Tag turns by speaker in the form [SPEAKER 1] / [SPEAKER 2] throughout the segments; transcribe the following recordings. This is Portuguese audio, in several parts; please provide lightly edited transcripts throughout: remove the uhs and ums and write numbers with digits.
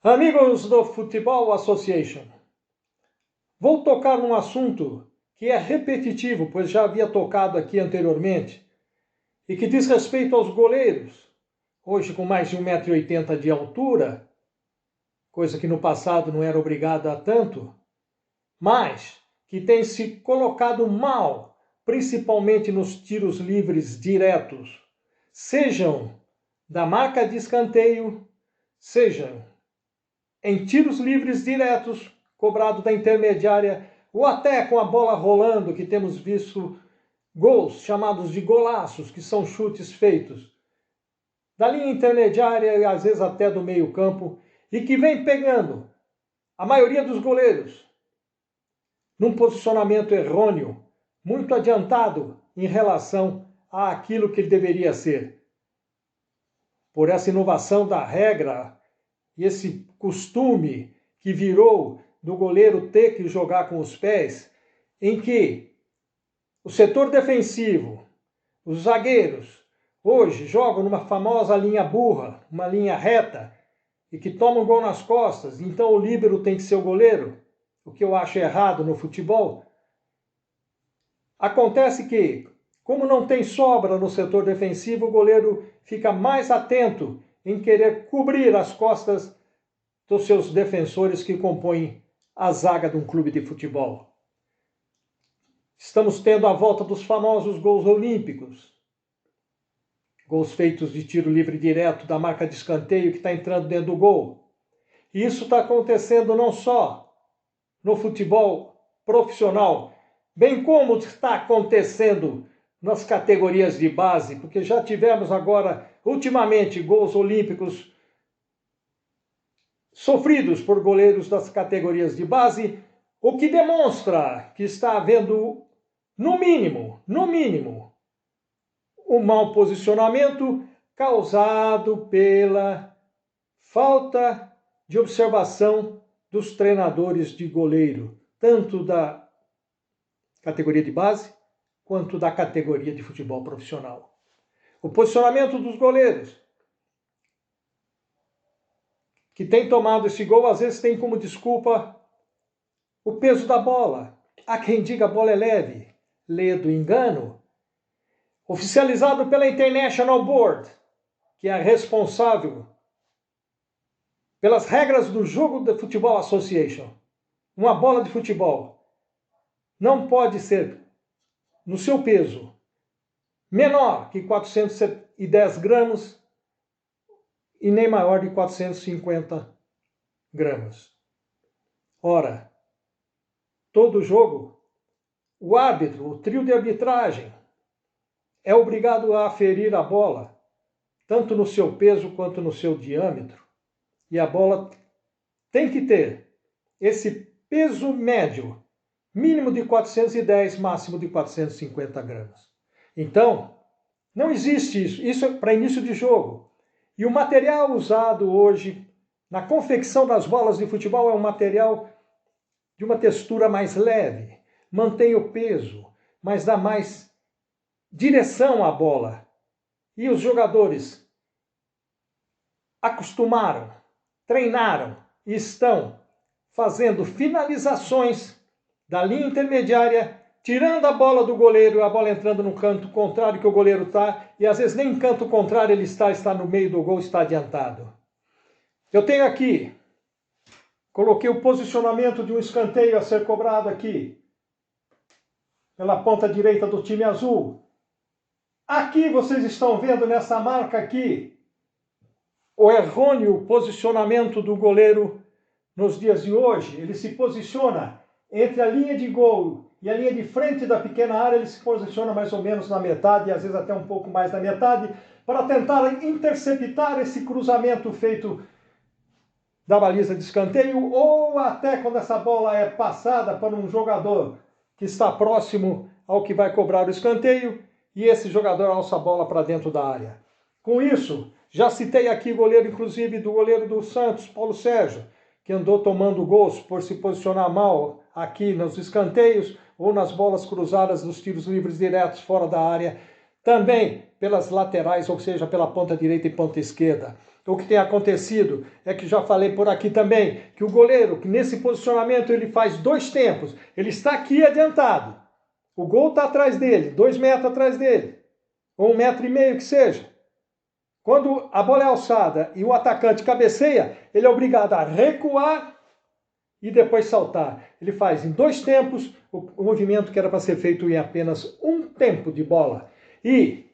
[SPEAKER 1] Amigos do Football Association, vou tocar num assunto que é repetitivo, pois já havia tocado aqui anteriormente, e que diz respeito aos goleiros, hoje com mais de 1,80 m de altura, coisa que no passado não era obrigada a tanto, mas que tem se colocado mal, principalmente nos tiros livres diretos, sejam da marca de escanteio, sejam em tiros livres diretos, cobrado da intermediária, ou até com a bola rolando, que temos visto gols chamados de golaços, que são chutes feitos da linha intermediária e às vezes até do meio campo, e que vem pegando a maioria dos goleiros num posicionamento errôneo, muito adiantado em relação àquilo que ele deveria ser. Por essa inovação da regra, e esse costume que virou do goleiro ter que jogar com os pés, em que o setor defensivo, os zagueiros, hoje jogam numa famosa linha burra, uma linha reta, e que tomam gol nas costas, então o líbero tem que ser o goleiro, o que eu acho errado no futebol. Acontece que, como não tem sobra no setor defensivo, o goleiro fica mais atento em querer cobrir as costas dos seus defensores que compõem a zaga de um clube de futebol. Estamos tendo a volta dos famosos gols olímpicos, gols feitos de tiro livre direto da marca de escanteio que está entrando dentro do gol. E isso está acontecendo não só no futebol profissional, bem como está acontecendo nas categorias de base, porque já tivemos agora, ultimamente, gols olímpicos sofridos por goleiros das categorias de base, o que demonstra que está havendo, no mínimo, um mau posicionamento causado pela falta de observação dos treinadores de goleiro, tanto da categoria de base quanto da categoria de futebol profissional. O posicionamento dos goleiros, que tem tomado esse gol, às vezes tem como desculpa o peso da bola. Há quem diga a bola é leve, lê do engano. Oficializado pela International Board, que é responsável pelas regras do jogo de Football Association. Uma bola de futebol não pode ser, no seu peso, menor que 410 gramas e nem maior de 450 gramas. Ora, todo jogo, o árbitro, o trio de arbitragem, é obrigado a aferir a bola, tanto no seu peso quanto no seu diâmetro. E a bola tem que ter esse peso médio, mínimo de 410, máximo de 450 gramas. Então, não existe isso. Isso é para início de jogo. E o material usado hoje na confecção das bolas de futebol é um material de uma textura mais leve, mantém o peso, mas dá mais direção à bola. E os jogadores acostumaram, treinaram e estão fazendo finalizações da linha intermediária, tirando a bola do goleiro, a bola entrando no canto contrário que o goleiro está, e às vezes nem em canto contrário ele está no meio do gol, está adiantado. Eu tenho aqui, coloquei o posicionamento de um escanteio a ser cobrado aqui, pela ponta direita do time azul. Aqui vocês estão vendo nessa marca aqui, o errôneo posicionamento do goleiro nos dias de hoje. Ele se posiciona entre a linha de gol e a linha de frente da pequena área, ele se posiciona mais ou menos na metade, e às vezes até um pouco mais da metade, para tentar interceptar esse cruzamento feito da baliza de escanteio, ou até quando essa bola é passada para um jogador que está próximo ao que vai cobrar o escanteio, e esse jogador alça a bola para dentro da área. Com isso, já citei aqui o goleiro, inclusive, do goleiro do Santos, Paulo Sérgio, que andou tomando gols por se posicionar mal aqui nos escanteios ou nas bolas cruzadas dos tiros livres diretos fora da área, também pelas laterais, ou seja, pela ponta direita e ponta esquerda. O que tem acontecido é que já falei por aqui também, que o goleiro, que nesse posicionamento ele faz 2 tempos, ele está aqui adiantado. O gol está atrás dele, 2 metros atrás dele, ou 1,5 metro que seja. Quando a bola é alçada e o atacante cabeceia, ele é obrigado a recuar e depois saltar. Ele faz em 2 tempos o movimento que era para ser feito em apenas 1 tempo de bola. E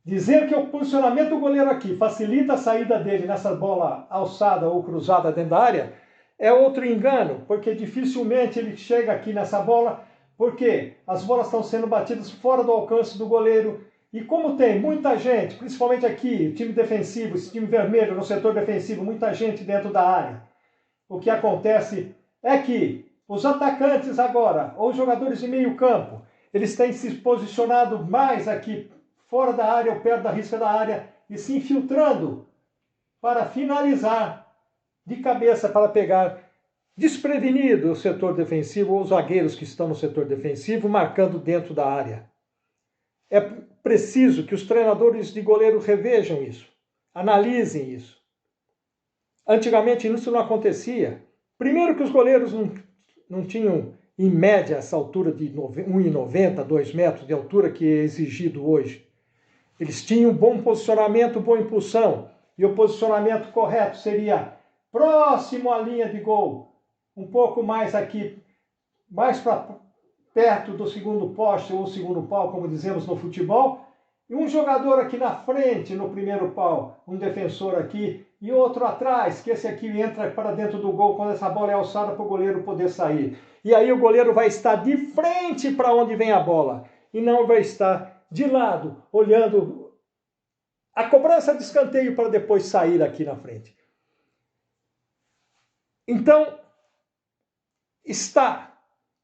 [SPEAKER 1] dizer que o posicionamento do goleiro aqui facilita a saída dele nessa bola alçada ou cruzada dentro da área é outro engano, porque dificilmente ele chega aqui nessa bola, porque as bolas estão sendo batidas fora do alcance do goleiro. E como tem muita gente, principalmente aqui, o time defensivo, esse time vermelho no setor defensivo, muita gente dentro da área, o que acontece é que os atacantes agora, ou os jogadores de meio campo, eles têm se posicionado mais aqui fora da área ou perto da risca da área e se infiltrando para finalizar de cabeça, para pegar desprevenido o setor defensivo ou os zagueiros que estão no setor defensivo marcando dentro da área. É preciso que os treinadores de goleiro revejam isso, analisem isso. Antigamente isso não acontecia. Primeiro que os goleiros não tinham, em média, essa altura de 1,90, 2 metros de altura que é exigido hoje. Eles tinham bom posicionamento, boa impulsão. E o posicionamento correto seria próximo à linha de gol. Um pouco mais aqui, mais para perto do segundo poste ou segundo pau, como dizemos no futebol. E um jogador aqui na frente, no primeiro pau, um defensor aqui, e outro atrás, que esse aqui entra para dentro do gol quando essa bola é alçada para o goleiro poder sair. E aí o goleiro vai estar de frente para onde vem a bola, e não vai estar de lado, olhando a cobrança de escanteio para depois sair aqui na frente. Então, está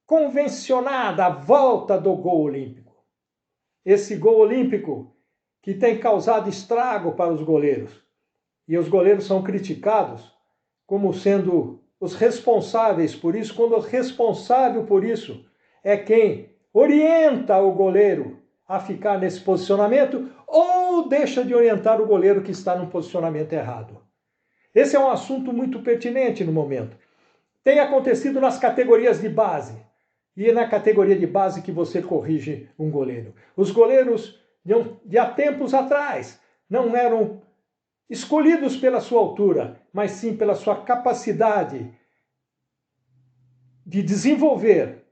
[SPEAKER 1] convencionada a volta do gol olímpico. Esse gol olímpico que tem causado estrago para os goleiros. E os goleiros são criticados como sendo os responsáveis por isso, quando o responsável por isso é quem orienta o goleiro a ficar nesse posicionamento ou deixa de orientar o goleiro que está no posicionamento errado. Esse é um assunto muito pertinente no momento. Tem acontecido nas categorias de base. E é na categoria de base que você corrige um goleiro. Os goleiros de há tempos atrás não eram escolhidos pela sua altura, mas sim pela sua capacidade de desenvolver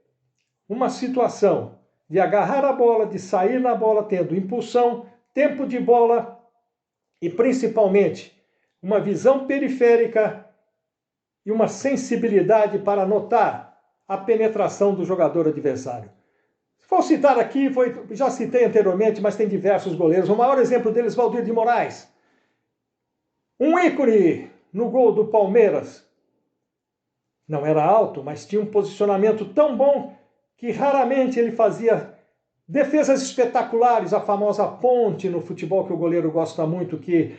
[SPEAKER 1] uma situação, de agarrar a bola, de sair na bola tendo impulsão, tempo de bola e principalmente uma visão periférica e uma sensibilidade para notar a penetração do jogador adversário. Vou citar aqui, já citei anteriormente, mas tem diversos goleiros. O maior exemplo deles, Valdir de Moraes. Um ícone no gol do Palmeiras. Não era alto, mas tinha um posicionamento tão bom que raramente ele fazia defesas espetaculares, a famosa ponte no futebol que o goleiro gosta muito, que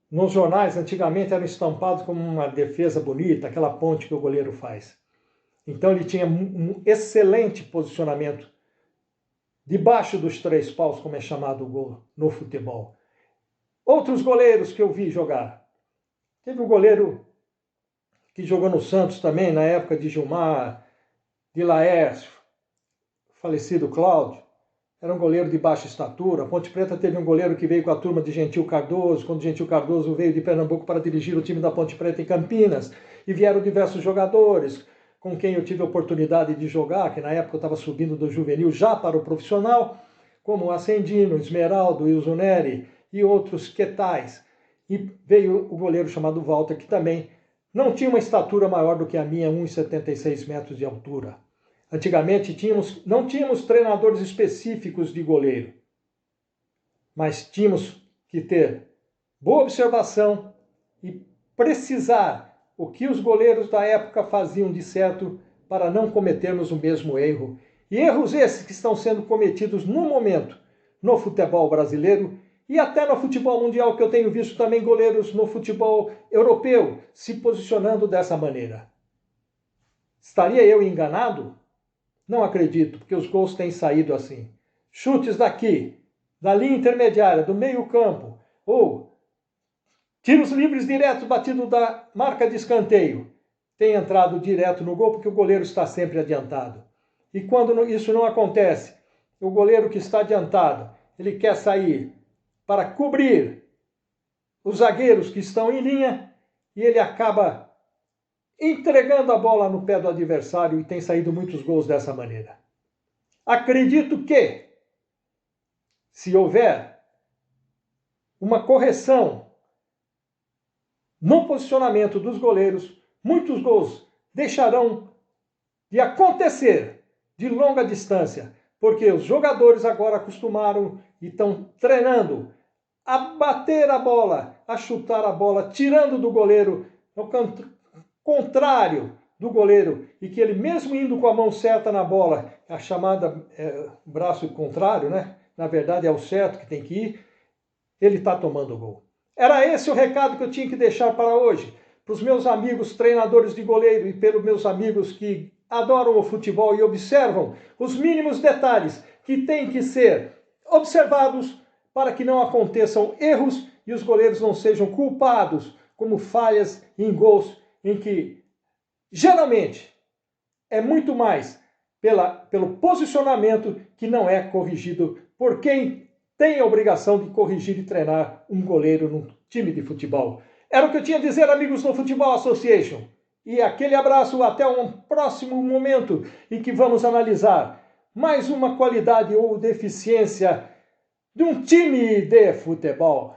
[SPEAKER 1] nos jornais antigamente eram estampados como uma defesa bonita, aquela ponte que o goleiro faz. Então ele tinha um excelente posicionamento debaixo dos 3 paus, como é chamado o gol no futebol. Outros goleiros que eu vi jogar. Teve um goleiro que jogou no Santos também, na época de Gilmar, de Laércio, falecido Cláudio. Era um goleiro de baixa estatura. A Ponte Preta teve um goleiro que veio com a turma de Gentil Cardoso, quando Gentil Cardoso veio de Pernambuco para dirigir o time da Ponte Preta em Campinas. E vieram diversos jogadores com quem eu tive a oportunidade de jogar, que na época eu estava subindo do juvenil já para o profissional, como Ascendino, Esmeraldo, Wilson Neri e outros que tais. E veio o goleiro chamado Walter, que também não tinha uma estatura maior do que a minha, 1,76 metros de altura. Antigamente não tínhamos treinadores específicos de goleiro, mas tínhamos que ter boa observação e precisar o que os goleiros da época faziam de certo para não cometermos o mesmo erro. E erros esses que estão sendo cometidos no momento no futebol brasileiro e até no futebol mundial, que eu tenho visto também goleiros no futebol europeu se posicionando dessa maneira. Estaria eu enganado? Não acredito, porque os gols têm saído assim. Chutes daqui, da linha intermediária, do meio campo, ou Tiros livres diretos batido da marca de escanteio. Tem entrado direto no gol porque o goleiro está sempre adiantado. E quando isso não acontece, o goleiro que está adiantado, ele quer sair para cobrir os zagueiros que estão em linha e ele acaba entregando a bola no pé do adversário e tem saído muitos gols dessa maneira. Acredito que, se houver uma correção no posicionamento dos goleiros, muitos gols deixarão de acontecer de longa distância, porque os jogadores agora acostumaram e estão treinando a bater a bola, a chutar a bola, tirando do goleiro, ao contrário do goleiro, e que ele mesmo indo com a mão certa na bola, a chamada braço contrário, né? Na verdade é o certo que tem que ir, ele está tomando o gol. Era esse o recado que eu tinha que deixar para hoje, para os meus amigos treinadores de goleiro e pelos meus amigos que adoram o futebol e observam os mínimos detalhes que têm que ser observados para que não aconteçam erros e os goleiros não sejam culpados como falhas em gols em que geralmente é muito mais pelo posicionamento que não é corrigido por quem tem a obrigação de corrigir e treinar um goleiro num time de futebol. Era o que eu tinha a dizer, amigos do Futebol Association. E aquele abraço até um próximo momento em que vamos analisar mais uma qualidade ou deficiência de um time de futebol.